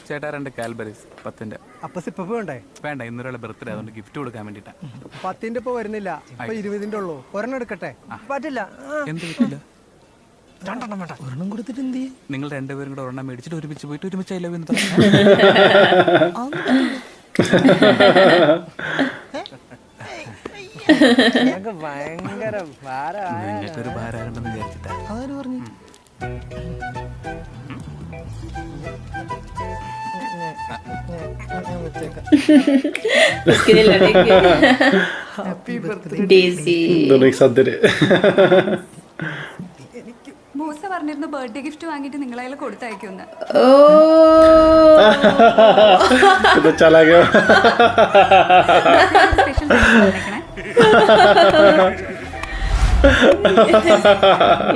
ചേട്ടാ 2 കാൽബറീസ് 10-ന്റെ. അപ്പൊ സിപ്പപ്പ് വേണ്ടേ? വേണ്ട, ഇന്നൊരാളെ ബർത്ത്ഡേ, അതുകൊണ്ട് ഗിഫ്റ്റ് കൊടുക്കാൻ വേണ്ടിട്ടാ. 10-ന്റെ ഇപ്പൊ വരുന്നില്ല, ഇപ്പൊ 20-ന്റെ ഉള്ളൂ. ഒരെണ്ണം എടുക്കട്ടെ? പറ്റില്ല. എന്ത് പറ്റില്ല? 2 വേണ്ട. ഒരെണ്ണം കൊടുത്തിട്ട് എന്ത് ചെയ്യും? നിങ്ങൾ 2 പേരും കൂടെ ഒരെണ്ണം മേടിച്ചിട്ട് ഒരുമിച്ച് പോയിട്ട് ഒരുമിച്ച് ഐ ലവ് യു ഭയങ്കര നിങ്ങൾക്കൊരു ഭാരമുണ്ടെന്ന് വിചാരിച്ചിട്ടാ. അതാര് പറഞ്ഞു? മൂസ പറഞ്ഞിരുന്നു ബർത്ത്ഡേ ഗിഫ്റ്റ് വാങ്ങിട്ട് നിങ്ങളെ കൊടുത്തയക്കുന്ന്.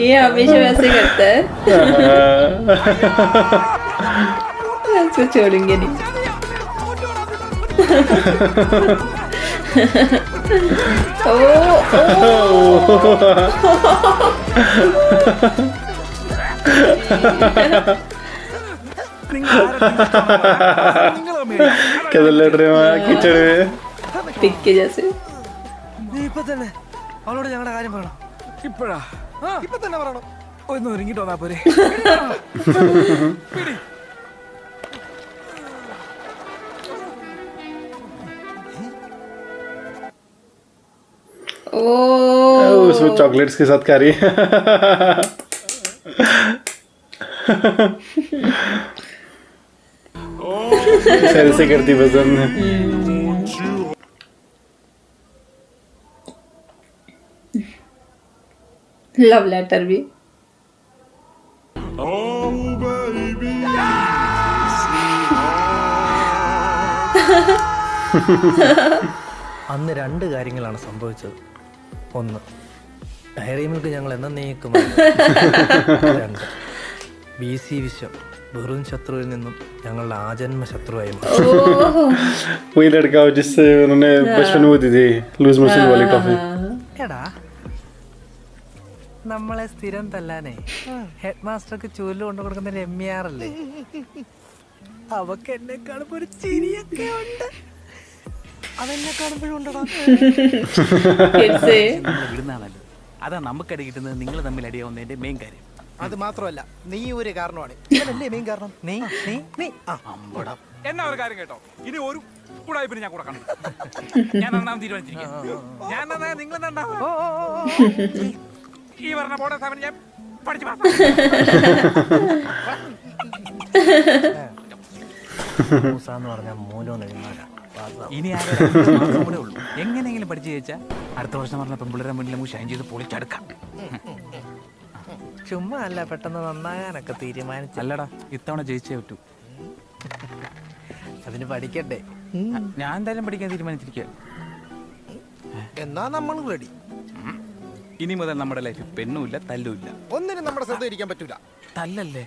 ये हमेशा वैसे करता है. इसको छोड़ेंगे नहीं. പിക്ക് ജैसे ഇപ്പൊ തന്നെ അവളോട് ഞങ്ങളുടെ കാര്യം പറയണം. ഇപ്പഴാ? ഇപ്പൊ തന്നെ പറയണം. ഒന്ന് ഒരുങ്ങിട്ട് വന്നാ പോരെ? उसमें चॉकलेट्स के साथ खा रही है. सर से करती पसंद. लव लेटर भी. അന്ന് 2 കാര്യങ്ങളാണ് സംഭവിച്ചത്. 1, ഡയറി മിൽക്ക് ഞങ്ങൾ എന്നേക്കും. 2, BC വിശ്വം വെറും ശത്രുവിൽ നിന്നും ഞങ്ങളുടെ ആജന്മ ശത്രുവായി മാറി. वही लड़का जिससे उन्होंने बचपन में दी थी लूज मोशन वाली कॉफी. എടാ, നമ്മളെ സ്ഥിരം തല്ലാനേ ഹെഡ് മാസ്റ്റർക്ക് ചൂല് കൊണ്ടു കൊടുക്കുന്ന രമ്യാറല്ലേ? അവക്ക് എന്നെ കാണുമ്പോ ഒരു ചിരിയൊക്കെ ഉണ്ട്. അതെന്നെ കാണുമ്പോഴും ഉണ്ടടാ. വിടുന്നാണല്ലോ. അതാ നമുക്കടി കിട്ടുന്നത്. നിങ്ങൾ തമ്മിൽ അടിയാവുന്നതിന്റെ മെയിൻ കാര്യം. അത് മാത്രമല്ല, നീ ഒരു കാരണമാണ്. ഇവനല്ലേ മെയിൻ കാരണം? നീ നീ നീ എന്നാ ഒരു കാര്യം കേട്ടോ, ഇനി ഒരു കൂടായ്പിന് ഞാൻ കൂടെ കണ്ടു. ഞാൻ നന്നാവും തീരുമാനിച്ചിരിക്കും. ഞാൻ നന്നാ നിങ്ങൾ നന്നാവും. ഈ പറഞ്ഞ പോടെ സമയം ഞാൻ പഠിച്ചു മൂസാന്ന് പറഞ്ഞ മൂലം നെയ്മാല. ഇനി കൂടെ ഉള്ളൂ. എങ്ങനെയെങ്കിലും പഠിച്ചു ജയിച്ചാൽ അടുത്ത വർഷം പറഞ്ഞ പെൺപിള്ളേരെ മുന്നിൽ നമുക്ക് ഷൈൻ ചെയ്ത് പൊളിച്ചെടുക്കാം. ചുമ്മാ അല്ല, പെട്ടെന്ന് നന്നാകാനൊക്കെ തീരുമാനിച്ചു. അല്ലടാ, ഇത്തവണ ജയിച്ചേ പറ്റൂ. അതിന് പഠിക്കട്ടെ. ഞാൻ എന്തായാലും പഠിക്കാൻ തീരുമാനിച്ചിരിക്കുക. എന്നാ നമ്മൾ റെഡി. ഇനി മുതൽ നമ്മുടെ ലൈഫിൽ പെണ്ണുമില്ല തല്ലുമില്ല. ഒന്നിനും നമ്മുടെ ശ്രദ്ധ ഇരിക്കാൻ പറ്റൂല. തല്ലല്ലേ?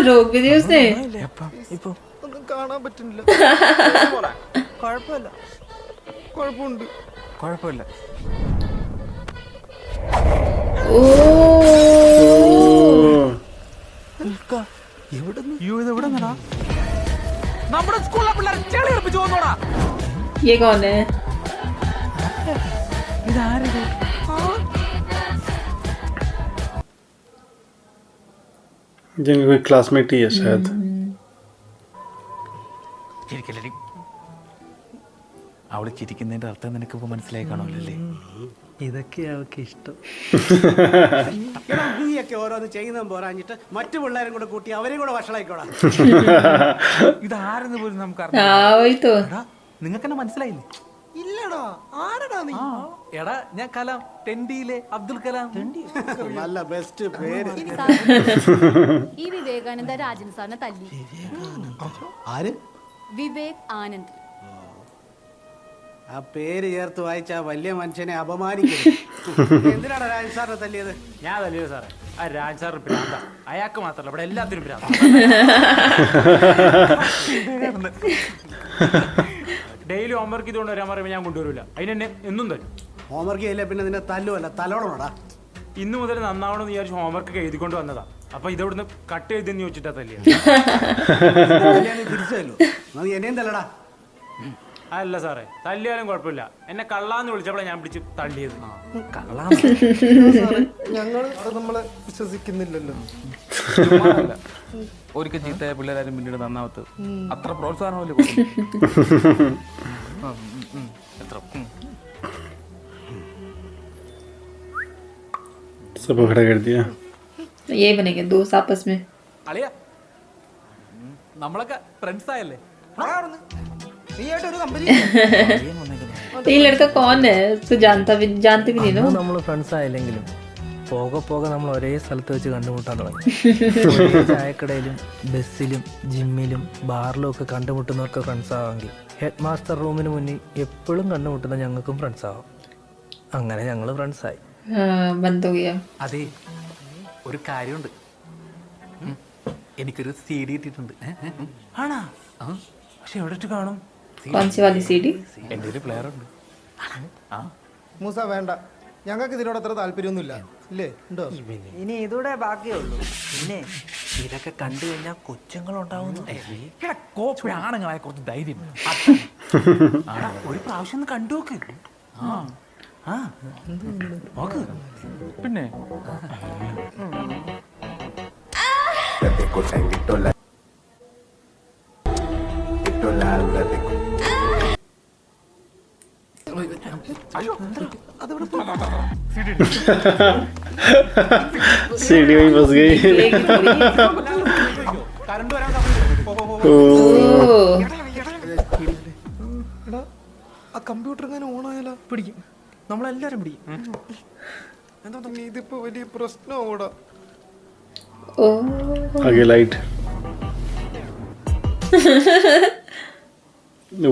रोक भी दिया उसने. ഇപ്പൊ ഒന്നും കാണാൻ പറ്റുന്നില്ല. കുഴപ്പമില്ല. കുഴപ്പമുണ്ട്. കുഴപ്പമില്ല. നമ്മുടെ സ്കൂളിലെ പിള്ളേർ ചെളി ഉറപ്പിച്ചു പോന്നോടാ. ये कौन है? ഇതാരത്? जिनका कोई क्लासमेट ही है शायद. ചിരിക്കല്ലേ? അവള് ചിരിക്കുന്നതിന്റെ അർത്ഥം നിനക്കിപ്പോ മനസ്സിലായി കാണുമല്ലേ? ഇതൊക്കെ അവൾക്ക് ഇഷ്ടം. നീയൊക്കെ ഓരോന്ന് ചെയ്യുന്നതും പോരാഞ്ഞിട്ട് മറ്റു പിള്ളേരും കൂടെ കൂട്ടി അവരെയും കൂടെ വഷളായിക്കോടാ. ഇതാരെന്ന് പോലും നമുക്ക് वही तो. നിങ്ങൾക്കെന്നെ മനസ്സിലായില്ലേ? ഇല്ലടാ, ആരടാ നീ? എടാ, ഞാൻ കലാം, ടെൻഡിയിലെ അബ്ദുൽ കലാം. നല്ല ബെസ്റ്റ് പേര്. ഈ വിവേകാനന്ദ രാജൻ സാറിനെ തല്ലി. ആര്? വിവേക് ആനന്ദ്. ആ പേര് ചേർത്ത് വായിച്ച വലിയ മനുഷ്യനെ അപമാനിക്കും. എന്തിനാണ് രാജൻ സാറിനെ തല്ലിയത്? ഞാൻ തല്ലിയത് സാറേ, ആ രാജ് സാർ ഭ്രാന്ത. അയാൾക്ക് മാത്രമല്ല, ഇവിടെ എല്ലാത്തിനും ഭ്രാന്ത. ഡെയിലി ഹോംവർക്ക് ചെയ്തുകൊണ്ട് വരാൻ പറയുമ്പോൾ ഞാൻ കൊണ്ടുവരില്ല. അതിനെന്നെ എന്നും തരും. ഹോംവർക്ക് ചെയ്യില്ല പിന്നെ നിന്നെ തല്ലുമല്ല തലോടണോടാ. ഇന്ന് മുതൽ നന്നാവണമെന്ന് വിചാരിച്ച് ഹോംവർക്ക് എഴുതിക്കൊണ്ട് വന്നതാ. അപ്പൊ ഇതെവിടുന്ന് കട്ട് ചെയ്തെന്ന് ചോദിച്ചിട്ടാ തല്ലിയ. തിരിച്ചല്ലോ നീ എന്നെയും തല്ലടാ. അല്ല സാറേ, തല്ലിയാലും കുഴപ്പമില്ല. എന്നെ കള്ളാന്ന് വിളിച്ചപ്പോഴാണ് ഞാൻ പിടിച്ച് തള്ളിയത്. ഞങ്ങൾ അത് നമ്മളെ വിശ്വസിക്കുന്നില്ലല്ലോ. ഒരിക്കൽ ചീത്തയായ പിള്ളേരാരും പിന്നീട് നന്നാവത്ത് അത്ര പ്രോത്സാഹനമല്ലേ എത്ര सब खड़ा कर दिया. ये बनेंगे दोस्त आपस में. അളിയ നമ്മളൊക്കെ ഫ്രണ്ട്സ് ആയല്ലേ? तो ये लड़का कौन है? उसको जानते भी नहीं ना. നമ്മൾ ഫ്രണ്ട്സ് ആയില്ലെങ്കിലും പോകെ പോകെ നമ്മൾ ഒരേ സ്ഥലത്ത് വെച്ച് കണ്ടുമുട്ടാൻ തുടങ്ങി. ഒരേ ചായക്കടയിലും ബസ്സിലും ജിമ്മിലും ബാറിലും ഒക്കെ കണ്ടുമുട്ടുന്നവർക്ക് ഫ്രണ്ട്സ് ആവാമെങ്കിൽ ഹെഡ് മാസ്റ്റർ റൂമിന് മുന്നിൽ എപ്പോഴും കണ്ടുമുട്ടുന്ന ഞങ്ങൾക്കും ഫ്രണ്ട്സ് ആവാം. അങ്ങനെ ഞങ്ങൾ ഫ്രണ്ട്സായി. हाँ बंद हो गया. അതെ, ഒരു കാര്യമുണ്ട്. എനിക്കൊരു CD ഇട്ടിട്ടുണ്ട്. ആണാ? പക്ഷെ എവിടെ ഇട്ട് കാണും? कौन सी वाली सीडी? എൻ്റെ ഒരു പ്ലെയർ ഉണ്ട്. മൂസ വേണ്ട, ഞങ്ങൾക്ക് ഇതിനോട് അത്ര താല്പര്യമൊന്നുമില്ല. ഇല്ലേ? ഉണ്ടോ? ഇനി ഇതൂടെ ബാക്കിയേ ഉള്ളൂ. പിന്നെ ഇതൊക്കെ കണ്ടു കഴിഞ്ഞാൽ കൊച്ചുങ്ങളുണ്ടാവുന്നു. ആണുങ്ങളായ കുറച്ച് ധൈര്യം ഒരു പ്രാവശ്യം ഒന്ന് കണ്ടു നോക്ക്. നോക്ക്. പിന്നെ सीढ़ी वहीं फंस गई. കറണ്ട് വരാൻ സമയം. ओह ആ കമ്പ്യൂട്ടർ എങ്ങനെ ഓണായാലോ? പിടിക്കും, നമ്മളെല്ലാരും പിടിക്കും. എന്താ ഇതിപ്പോ വലിയ പ്രശ്നമാകൂടാ. ओह आगे लाइट.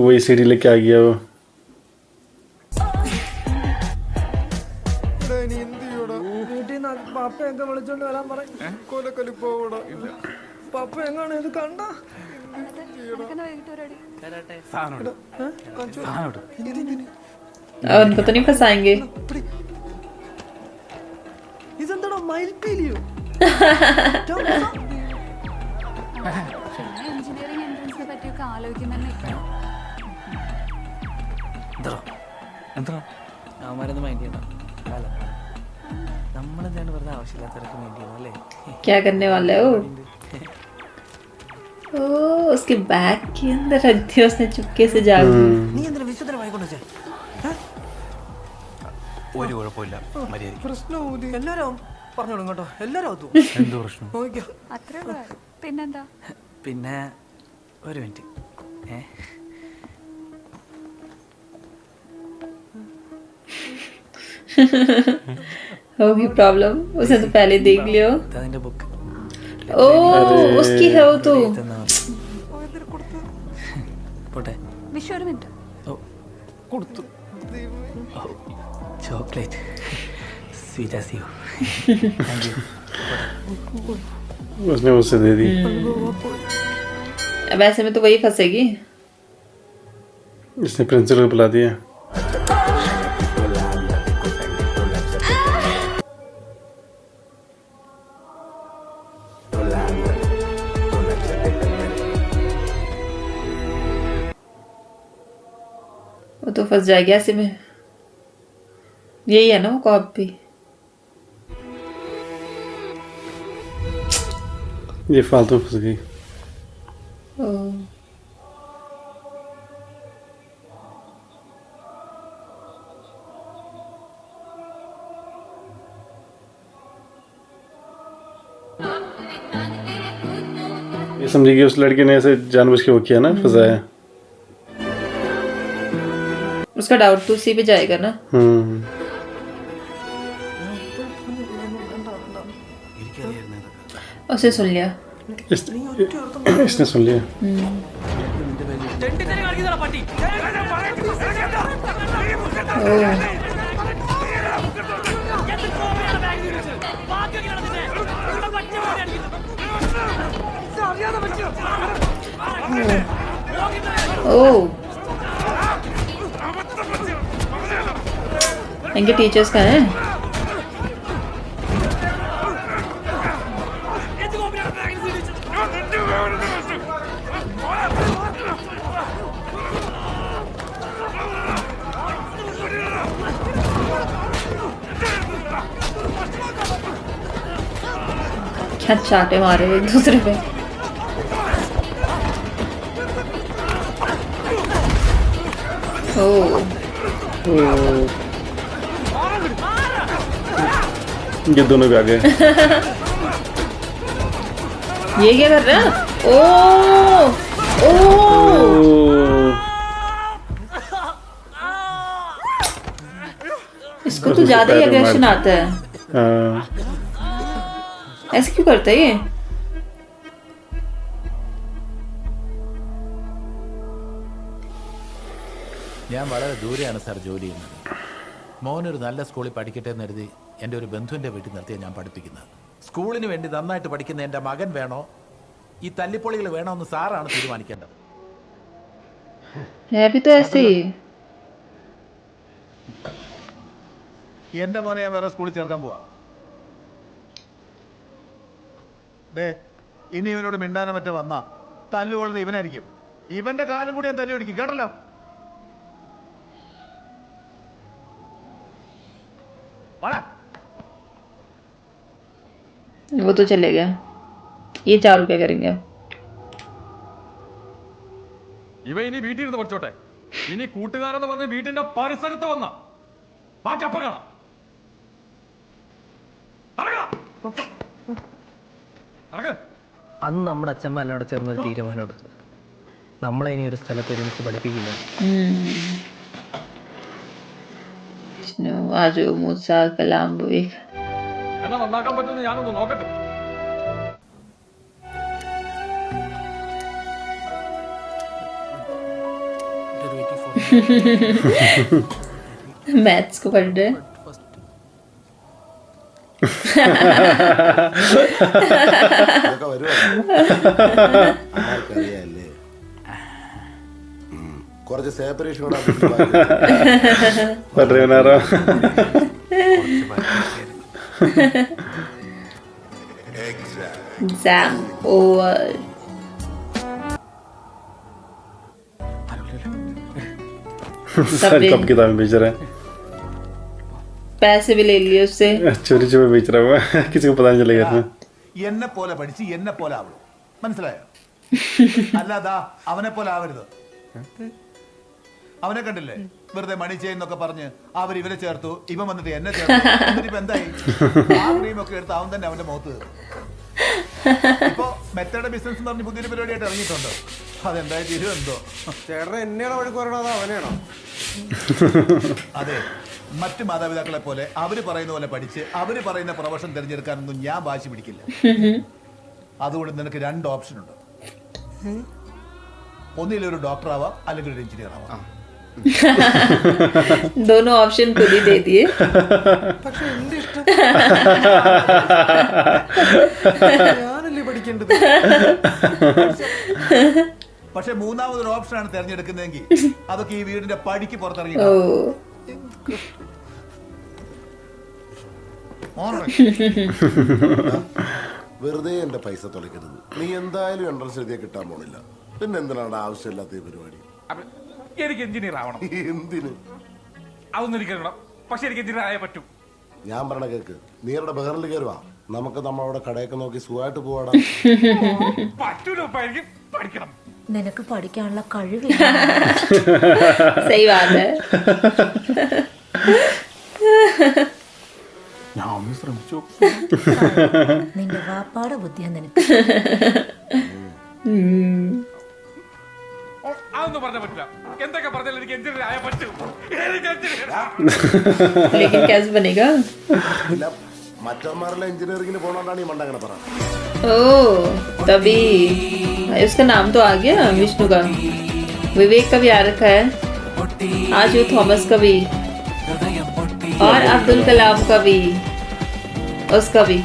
वही सीढ़ी लेके आ गया वो. ഇനി എന്ത് ചെയ്യൂടാ? വീട്ടിൽ നിന്ന് പപ്പയൊക്കെ വിളിച്ചോണ്ട് വരാൻ പറയും. കൊലക്കലിപ്പോകൂടാ. പപ്പ എങ്ങാണ് ഇത് കണ്ട और इनको तो नहीं फंसाएंगे. ഇതെന്താണോ മയിൽപ്പീലിയോ? എഞ്ചിനീയറിംഗ് എൻട്രൻസിനെ പറ്റിയൊക്കെ ആലോചിക്കുമ്പോൾ എന്താ അവന്മാരൊന്നും മൈൻഡ് ചെയ്യണ്ട. നമ്മളെന്താണ് വെറുതെ ആവശ്യമില്ലാത്തവരൊക്കെ മൈൻഡ് ചെയ്യുന്നത് അല്ലേ? क्या करने वाले हो? ओह उसके बैग के अंदर रख दिया उसने चुपके से जाके. നീ എന്തിനാ വിശുദ്ധനെ വായിക്കൊണ്ട് വെച്ചേ? ഒരു കുഴപ്പമില്ല, മര്യാദ. പ്രശ്നമാവൂലേ? എല്ലാരും പറഞ്ഞോളും കേട്ടോ, എല്ലാരും ഒത്തു എന്ത് പ്രശ്നം? നോക്കിയോ. അത്രേ ഉള്ളൂ. പിന്നെന്താ? പിന്നെ ഒരു മിനിറ്റ്. हो भी प्रॉब्लम. उसने तो पहले देख लियो. അതിന്റെ ബുക്ക് ओह उसकी है वो तो. പോട്ടെ. വിഷു ഒരു മിനിറ്റ്. ഓ കൊടുത്തു. Chocolate sweet as you. Thank you. उसने उसे दे दी. वैसे में तो वही फंसेगी. इसने प्रिंसिपल को बुला दिया. वो तो फंस जाएगी ऐसे में. यही है ना वो कॉपी. ये फालतू फंस गई. ओह ये समझी कि उस लड़के ने ऐसे जानबूझ के वो किया ना, फंसाया. उसका डाउट तो उसी पे जाएगा ना. उसे सुन लिया. इसने सुन लिया. ओह इनके टीचर्स का है. क्या चाटे मारे एक दूसरे पे. ओह ये दोनों भी आ गए. ये क्या कर रहा है? ओह ओह इसको तो ज्यादा ही एग्रेशन आता है. हाँ. ऐसे क्यों करता है ये? ഞാൻ വളരെ ദൂരെയാണ് സാർ ജോലി ചെയ്യുന്നത്. മോനൊരു നല്ല സ്കൂളിൽ പഠിക്കട്ടെ എന്ന് കരുതി എൻ്റെ ഒരു ബന്ധുവിൻ്റെ വീട്ടിൽ നിർത്തിയാണ് ഞാൻ പഠിപ്പിക്കുന്നത്. സ്കൂളിന് വേണ്ടി നന്നായിട്ട് പഠിക്കുന്ന എൻ്റെ മകൻ വേണോ ഈ തല്ലിപ്പൊളികൾ വേണോ എന്ന് സാറാണ് തീരുമാനിക്കേണ്ടത്. है भी तो ऐसे ही. എൻ്റെ മോനെ ഞാൻ വേറെ സ്കൂളിൽ ചേർക്കാൻ പോവാ. ഇനി ഇവനോട് മിണ്ടാനോ മറ്റോ വന്നാ തല്ലുകൊള്ളുന്നത് ഇവനായിരിക്കും. ഇവന്റെ കാലം കൂടി ഞാൻ തല്ലി പിടിക്കും കേട്ടല്ലോ. वो तो चले गया. ये चारों क्या करेंगे अब? ഇവ ഇനി വീട്ടിൽ ഇരുന്ന് പഠിച്ചോട്ടെ. ഇനി കൂട്ടുകാരെന്ന് പറഞ്ഞ് വീട്ടിന്റെ പരിസരത്ത് വന്ന ബാക്കി അപ്പം കാണാം. അന്ന് നമ്മുടെ അച്ഛന്മാരോട് ചേർന്നൊരു തീരുമാനം എടുത്തു. നമ്മളെ ഇനി ഒരു സ്ഥലത്ത് ഒരുമിച്ച് പഠിപ്പിക്കില്ല. आज मूसा कलाम एक എന്നാ നന്നാക്കാൻ പറ്റുന്ന ഞാനൊന്ന് നോക്കട്ടെ. मैथ्स को पढ़ रहे. ആർക്കറിയാല്ലേ കുറച്ച് സെപ്പറേഷൻ Padre एग्जाम ओवर. सारी कब किताबें बेच रहे हैं. पैसे भी ले लिए उससे. चोरी चोरी बेच रहा हुआ. किसी को पता नहीं चलेगा इसमें. എന്നെ പോലെ പഠിച്ച് എന്നെ പോലെ ആവണം മനസ്സിലായോ? അല്ലാതാ അവനെ പോലെ ആവരുത്. അവനെ കണ്ടില്ലേ വെറുതെ മണി ചെയ്യുന്നൊക്കെ പറഞ്ഞ് അവർ ഇവരെ ചേർത്തു. ഇവൻ വന്നിട്ട് എന്നെ ചേർത്തു. എന്നിട്ടിപ്പോ എന്തായി? ആ ക്രീമൊക്കെ എടുത്ത് അവൻ തന്നെ അവന്റെ മുഖത്ത് ഇപ്പൊ മെത്തയുടെ ബിസിനസ് എന്ന് പറഞ്ഞ് പുതിയൊരു പരിപാടിയായിട്ട് ഇറങ്ങിയിട്ടുണ്ട്. അതെന്തായി തീരും എന്തോ. ചേട്ടൻ എന്നെയാണോ വഴക്ക് പറയണത് അവനെയാണോ? അതെ മറ്റു മാതാപിതാക്കളെ പോലെ അവര് പറയുന്ന പോലെ പഠിച്ച് അവര് പറയുന്ന പ്രൊഫഷൻ തിരഞ്ഞെടുക്കാനൊന്നും ഞാൻ വാശി പിടിക്കില്ല. അതുകൊണ്ട് നിനക്ക് 2 ഓപ്ഷൻ ഉണ്ട്. ഒന്നിലൊരു ഡോക്ടർ ആവാം അല്ലെങ്കിൽ ഒരു എഞ്ചിനീയർ ആവാം. दोनों ऑप्शन खुद ही दे दिए. പക്ഷെ എന്റെ ഇഷ്ടം ഞാനല്ലേ പഠിക്കേണ്ടത്. പക്ഷെ മൂന്നാമതൊരു ഓപ്ഷനാണ് തിരഞ്ഞെടുക്കുന്നതെങ്കിൽ അതൊക്കെ ഈ വീടിന്റെ പടിക്ക് പുറത്തിറങ്ങി. വെറുതെ എന്റെ പൈസ തൊലക്കരുത്. നീ എന്തായാലും എൻട്രൻസ് എഴുതിയാൽ കിട്ടാൻ പോണില്ല. പിന്നെ എന്തിനാണ് ആവശ്യമില്ലാത്ത ഈ പരിപാടി? എനിക്ക് എഞ്ചിനീയർ ആവണം. എന്തിന്? അതൊന്നും എനിക്കറിയണം. പക്ഷെ എനിക്ക് എഞ്ചിനീയർ ആയേ പറ്റൂ. ഞാൻ പറഞ്ഞ കേക്ക്. നീ ഇവിടെ ബഹറിൽ കയറുവാ. നമുക്ക് നമ്മളവിടെ കടയൊക്കെ നോക്കി സുഖമായിട്ട് പോവാടാ. പറ്റൂല. എനിക്ക് പഠിക്കണം. നിനക്ക് പഠിക്കാനുള്ള കഴിവ്. सही बात है. ഞാൻ ഒന്ന് ശ്രമിച്ചു. നിന്റെ വാപ്പാടെ ബുദ്ധിയാ നിനക്ക്. അതൊന്നും പറഞ്ഞാൽ പറ്റില്ല. എന്തൊക്കെ പറഞ്ഞാലും എനിക്ക് എഞ്ചിനീയർ ആയേ പറ്റൂ. लेकिन कैसे बनेगा? മറ്റന്മാരെല്ലാം എഞ്ചിനീയറിംഗിന് പോണോണ്ടാണ് ഈ മണ്ട അങ്ങനെ പറയുന്നത്. ओह तभी उसका नाम तो आ गया विष्णु का. विवेक का भी आ रखा है आज. वो थॉमस का भी और अब्दुल कलाम का भी उसका भी.